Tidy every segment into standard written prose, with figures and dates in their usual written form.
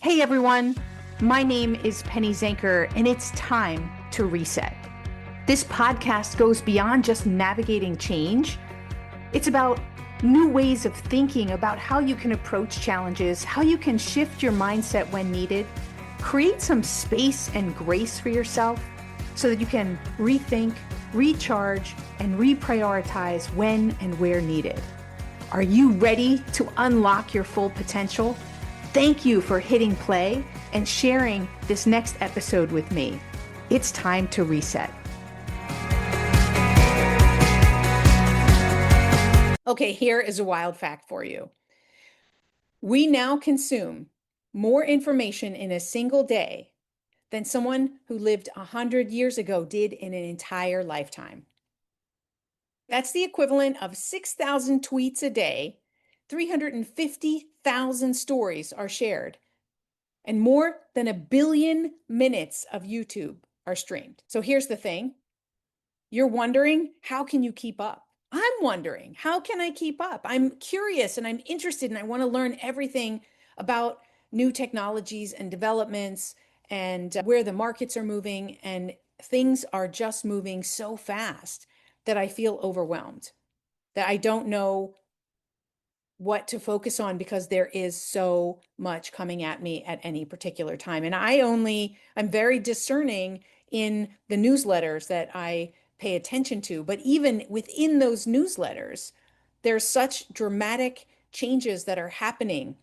Hey everyone, my name is Penny Zanker, and it's time to reset. This podcast goes beyond just navigating change. It's about new ways of thinking about how you can approach challenges, how you can shift your mindset when needed, create some space and grace for yourself so that you can rethink, recharge, and reprioritize when and where needed. Are you ready to unlock your full potential? Thank you for hitting play and sharing this next episode with me. It's time to reset. Okay, here is a wild fact for you. We now consume more information in a single day than someone who lived 100 years ago did in an entire lifetime. That's the equivalent of 6,000 tweets a day, 350,000 stories are shared, and more than 1 billion minutes of YouTube are streamed. So here's the thing. You're wondering, how can you keep up? I'm wondering, how can I keep up? I'm curious and I'm interested and I want to learn everything about new technologies and developments and where the markets are moving. And things are just moving so fast that I feel overwhelmed, that I don't know what to focus on because there is so much coming at me at any particular time. And I'm very discerning in the newsletters that I pay attention to. But even within those newsletters, there's such dramatic changes that are happening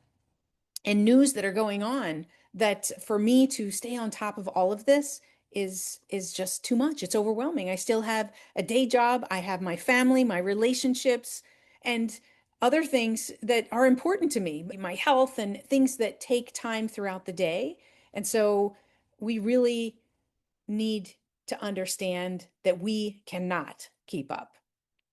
and news that are going on that for me to stay on top of all of this is just too much. It's overwhelming. I still have a day job. I have my family, my relationships, and other things that are important to me, my health and things that take time throughout the day. And so we really need to understand that we cannot keep up.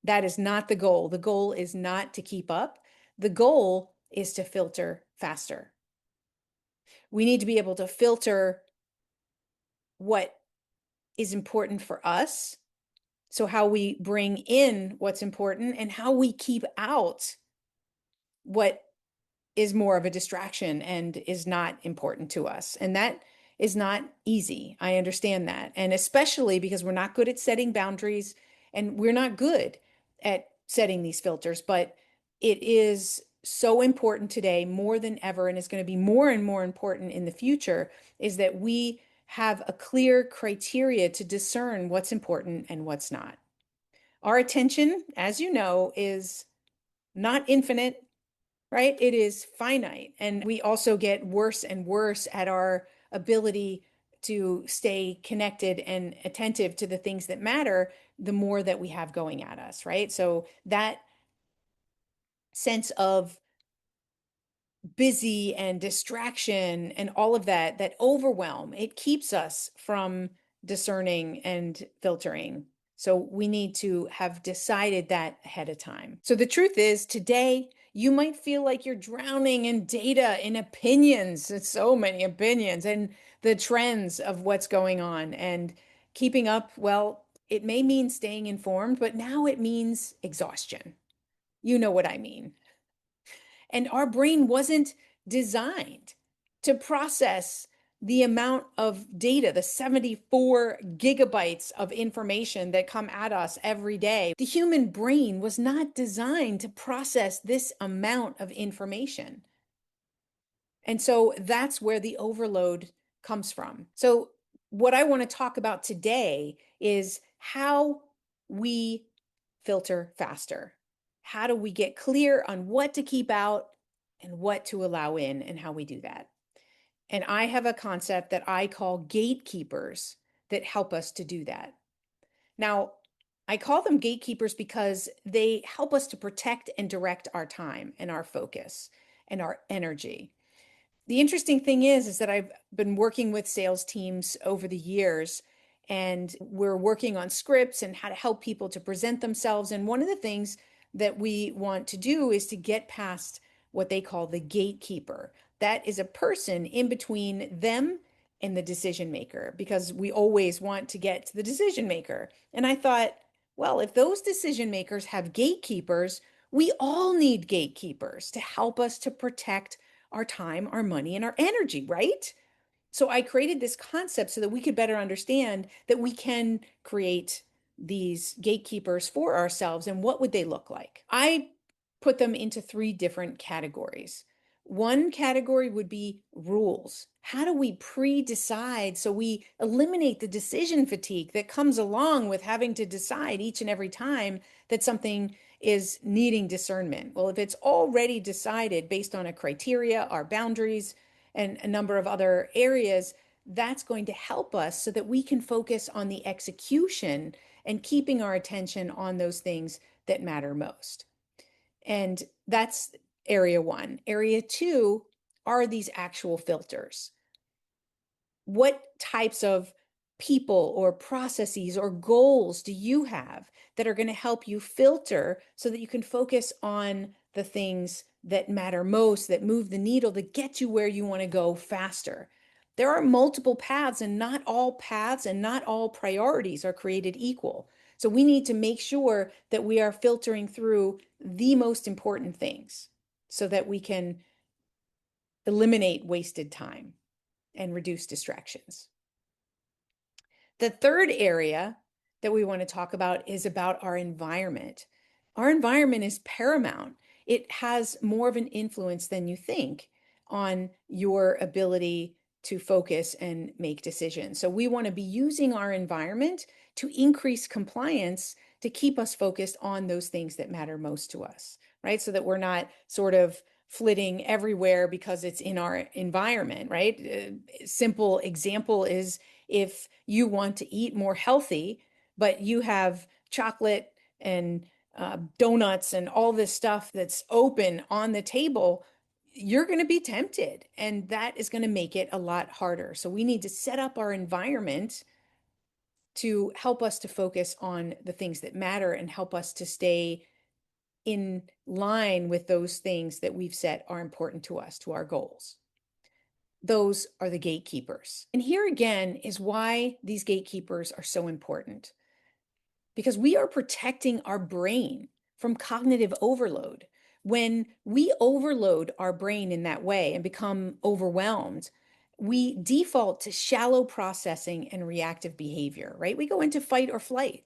That is not the goal. The goal is not to keep up. The goal is to filter faster. We need to be able to filter what is important for us. So how we bring in what's important and how we keep out what is more of a distraction and is not important to us. And that is not easy. I understand that. And especially because we're not good at setting boundaries and we're not good at setting these filters, but it is so important today more than ever, and is going to be more and more important in the future, is that we have a clear criteria to discern what's important and what's not. Our attention, as you know, is not infinite, right? It is finite. And we also get worse and worse at our ability to stay connected and attentive to the things that matter, the more that we have going at us, right? So that sense of busy and distraction and all of that, that overwhelm, it keeps us from discerning and filtering. So we need to have decided that ahead of time. So the truth is, today, you might feel like you're drowning in data, in opinions. It's so many opinions and the trends of what's going on. And keeping up, well, it may mean staying informed, but now it means exhaustion. You know what I mean. And our brain wasn't designed to process the amount of data, the 74 gigabytes of information that come at us every day. The human brain was not designed to process this amount of information. And so that's where the overload comes from. So what I want to talk about today is how we filter faster. How do we get clear on what to keep out and what to allow in and how we do that? And I have a concept that I call gatekeepers that help us to do that. Now, I call them gatekeepers because they help us to protect and direct our time and our focus and our energy. The interesting thing is that I've been working with sales teams over the years, and we're working on scripts and how to help people to present themselves. And one of the things that we want to do is to get past what they call the gatekeeper. That is a person in between them and the decision maker, because we always want to get to the decision maker. And I thought, well, if those decision makers have gatekeepers, we all need gatekeepers to help us to protect our time, our money, and our energy, right? So I created this concept so that we could better understand that we can create these gatekeepers for ourselves and what would they look like. I put them into three different categories. One category would be rules. How do we pre-decide so we eliminate the decision fatigue that comes along with having to decide each and every time that something is needing discernment? Well, if it's already decided based on a criteria, our boundaries, and a number of other areas, that's going to help us so that we can focus on the execution and keeping our attention on those things that matter most. And that's area one. Area two are these actual filters. What types of people or processes or goals do you have that are going to help you filter so that you can focus on the things that matter most, that move the needle, that get you where you want to go faster? There are multiple paths, and not all paths and not all priorities are created equal. So we need to make sure that we are filtering through the most important things so that we can eliminate wasted time and reduce distractions. The third area that we want to talk about is about our environment. Our environment is paramount. It has more of an influence than you think on your ability to focus and make decisions. So we want to be using our environment to increase compliance to keep us focused on those things that matter most to us, right? So that we're not sort of flitting everywhere because it's in our environment, right? A simple example is if you want to eat more healthy, but you have chocolate and donuts and all this stuff that's open on the table, you're going to be tempted. And that is going to make it a lot harder. So we need to set up our environment to help us to focus on the things that matter and help us to stay in line with those things that we've set are important to us, to our goals. Those are the gatekeepers. And here again is why these gatekeepers are so important. Because we are protecting our brain from cognitive overload. When we overload our brain in that way and become overwhelmed, we default to shallow processing and reactive behavior, right? We go into fight or flight.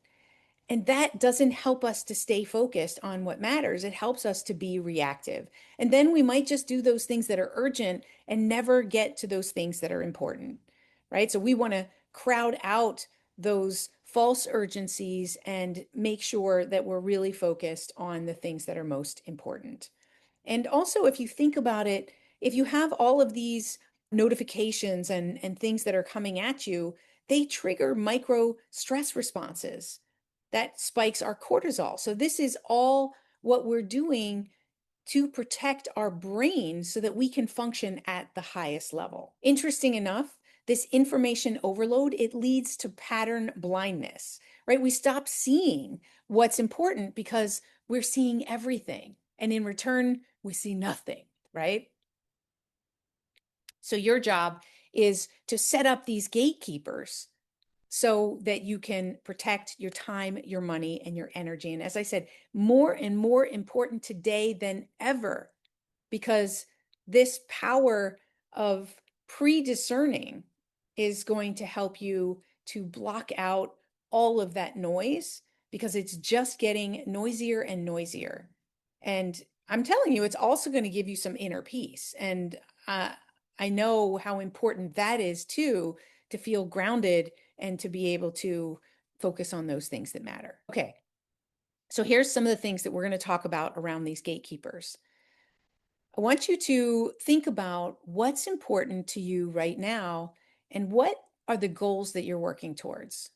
And that doesn't help us to stay focused on what matters. It helps us to be reactive. And then we might just do those things that are urgent and never get to those things that are important, right? So we want to crowd out those false urgencies and make sure that we're really focused on the things that are most important. And also, if you think about it, if you have all of these notifications and things that are coming at you, they trigger micro stress responses that spikes our cortisol. So this is all what we're doing to protect our brain so that we can function at the highest level. Interesting enough, this information overload, it leads to pattern blindness, right? We stop seeing what's important because we're seeing everything. And in return, we see nothing, right? So your job is to set up these gatekeepers so that you can protect your time, your money, and your energy. And as I said, more and more important today than ever, because this power of pre-discerning is going to help you to block out all of that noise because it's just getting noisier and noisier. And I'm telling you, it's also going to give you some inner peace. And I know how important that is too, to feel grounded and to be able to focus on those things that matter. Okay, so here's some of the things that we're going to talk about around these gatekeepers. I want you to think about what's important to you right now and what are the goals that you're working towards,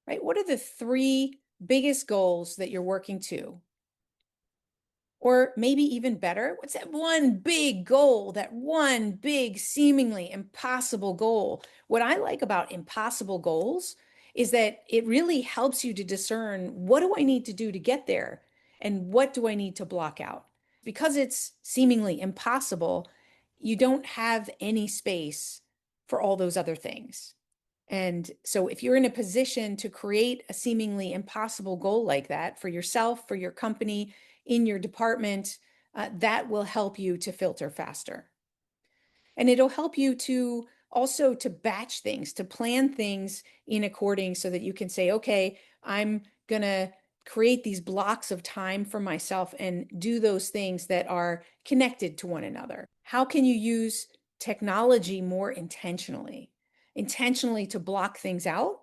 right? What are the three biggest goals that you're working to? Or maybe even better, what's that one big goal, that one big, seemingly impossible goal? What I like about impossible goals is that it really helps you to discern, what do I need to do to get there? And what do I need to block out? Because it's seemingly impossible, you don't have any space for all those other things. And so if you're in a position to create a seemingly impossible goal like that for yourself, for your company, in your department, that will help you to filter faster. And it'll help you to also to batch things, to plan things in according so that you can say, okay, I'm going to create these blocks of time for myself and do those things that are connected to one another. How can you use technology more intentionally? Intentionally to block things out,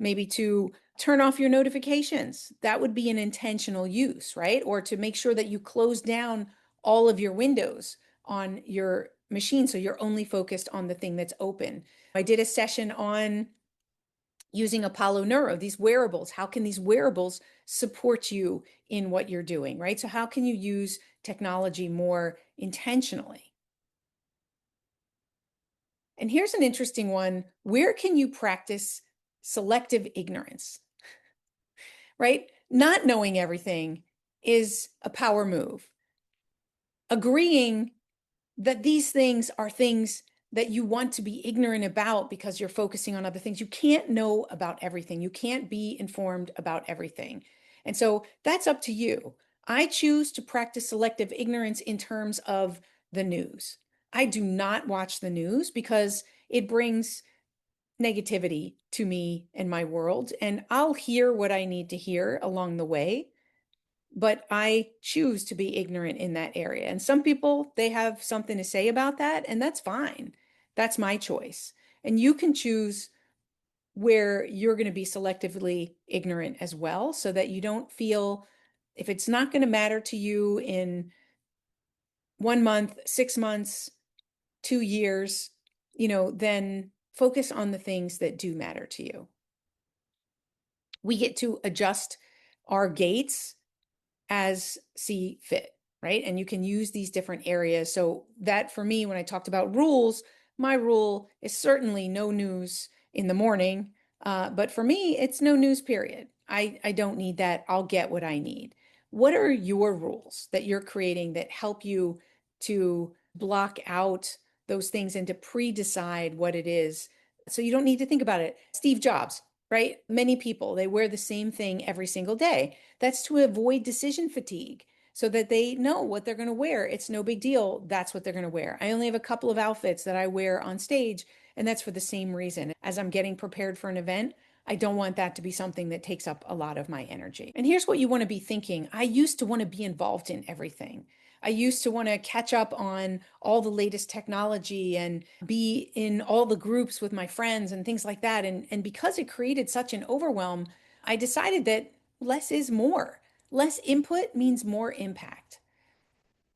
maybe to turn off your notifications. That would be an intentional use, right? Or to make sure that you close down all of your windows on your machine so you're only focused on the thing that's open. I did a session on using Apollo Neuro, these wearables. How can these wearables support you in what you're doing, right? So how can you use technology more intentionally? And here's an interesting one. Where can you practice selective ignorance, right? Not knowing everything is a power move. Agreeing that these things are things that you want to be ignorant about because you're focusing on other things. You can't know about everything. You can't be informed about everything. And so that's up to you. I choose to practice selective ignorance in terms of the news. I do not watch the news because it brings negativity to me and my world, and I'll hear what I need to hear along the way, but I choose to be ignorant in that area. And some people, they have something to say about that, and that's fine. That's my choice. And you can choose where you're going to be selectively ignorant as well, so that you don't feel if it's not going to matter to you in 1 month, 6 months, 2 years, then focus on the things that do matter to you. We get to adjust our gates as see fit, right? And you can use these different areas. So that for me, when I talked about rules, my rule is certainly no news in the morning. But for me, it's no news, period. I don't need that. I'll get what I need. What are your rules that you're creating that help you to block out those things and to pre-decide what it is? So you don't need to think about it. Steve Jobs, right? Many people, they wear the same thing every single day. That's to avoid decision fatigue so that they know what they're going to wear. It's no big deal. That's what they're going to wear. I only have a couple of outfits that I wear on stage, and that's for the same reason. As I'm getting prepared for an event, I don't want that to be something that takes up a lot of my energy. And here's what you want to be thinking. I used to want to be involved in everything. I used to want to catch up on all the latest technology and be in all the groups with my friends and things like that. And because it created such an overwhelm, I decided that less is more. Less input means more impact.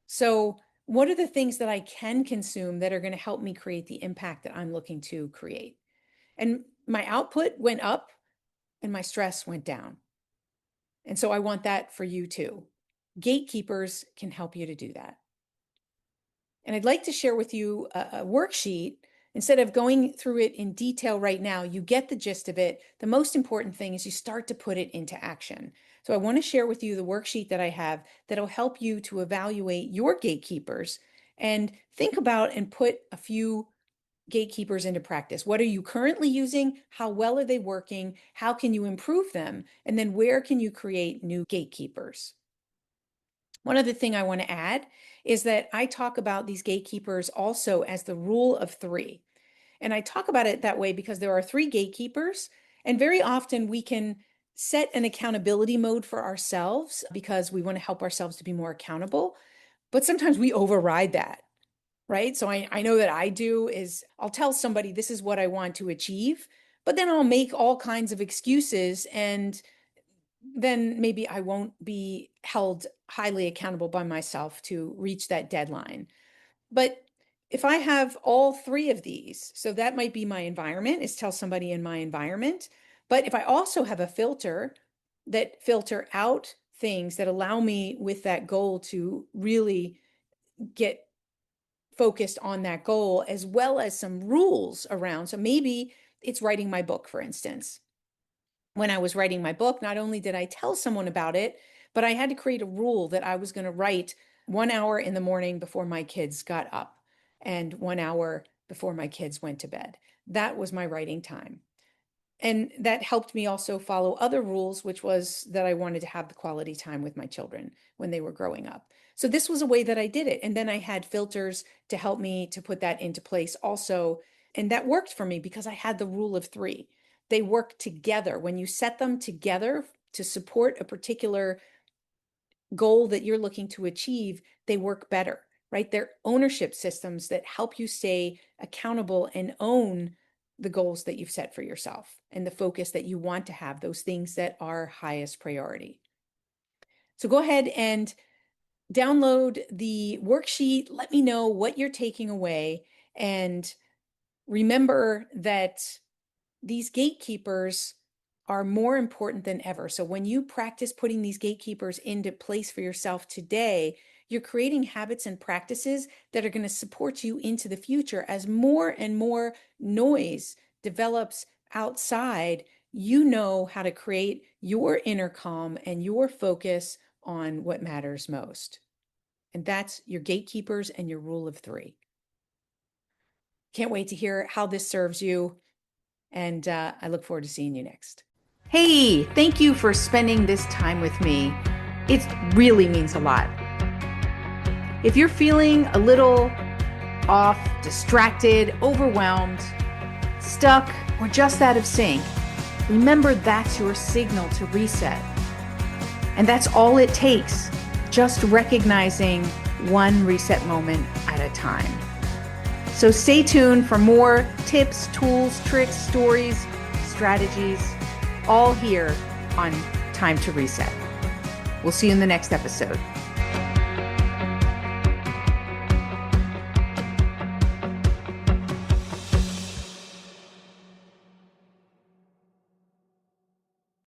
So, what are the things that I can consume that are going to help me create the impact that I'm looking to create? And my output went up and my stress went down. And so I want that for you too. Gatekeepers can help you to do that. And I'd like to share with you a worksheet. Instead of going through it in detail right now, you get the gist of it. The most important thing is you start to put it into action. So I want to share with you the worksheet that I have that'll help you to evaluate your gatekeepers and think about and put a few gatekeepers into practice. What are you currently using? How well are they working? How can you improve them? And then where can you create new gatekeepers? One other thing I want to add is that I talk about these gatekeepers also as the rule of three. And I talk about it that way because there are three gatekeepers, and very often we can set an accountability mode for ourselves because we want to help ourselves to be more accountable. But sometimes we override that, right? So I know that I do is I'll tell somebody this is what I want to achieve, but then I'll make all kinds of excuses and then maybe I won't be held highly accountable by myself to reach that deadline. But if I have all three of these, so that might be my environment, is tell somebody in my environment. But if I also have a filter that filter out things that allow me with that goal to really get focused on that goal, as well as some rules around. So maybe it's writing my book, for instance. When I was writing my book, not only did I tell someone about it, but I had to create a rule that I was going to write 1 hour in the morning before my kids got up and 1 hour before my kids went to bed. That was my writing time. And that helped me also follow other rules, which was that I wanted to have the quality time with my children when they were growing up. So this was a way that I did it. And then I had filters to help me to put that into place also. And that worked for me because I had the rule of three. They work together. When you set them together to support a particular goal that you're looking to achieve, they work better, right? They're ownership systems that help you stay accountable and own the goals that you've set for yourself and the focus that you want to have, those things that are highest priority. So go ahead and download the worksheet. Let me know what you're taking away. And remember that these gatekeepers are more important than ever. So when you practice putting these gatekeepers into place for yourself today, you're creating habits and practices that are going to support you into the future. As more and more noise develops outside, you know how to create your inner calm and your focus on what matters most. And that's your gatekeepers and your rule of three. Can't wait to hear how this serves you. And I look forward to seeing you next. Hey, thank you for spending this time with me. It really means a lot. If you're feeling a little off, distracted, overwhelmed, stuck, or just out of sync, remember that's your signal to reset. And that's all it takes, just recognizing one reset moment at a time. So stay tuned for more tips, tools, tricks, stories, strategies, all here on Time to Reset. We'll see you in the next episode.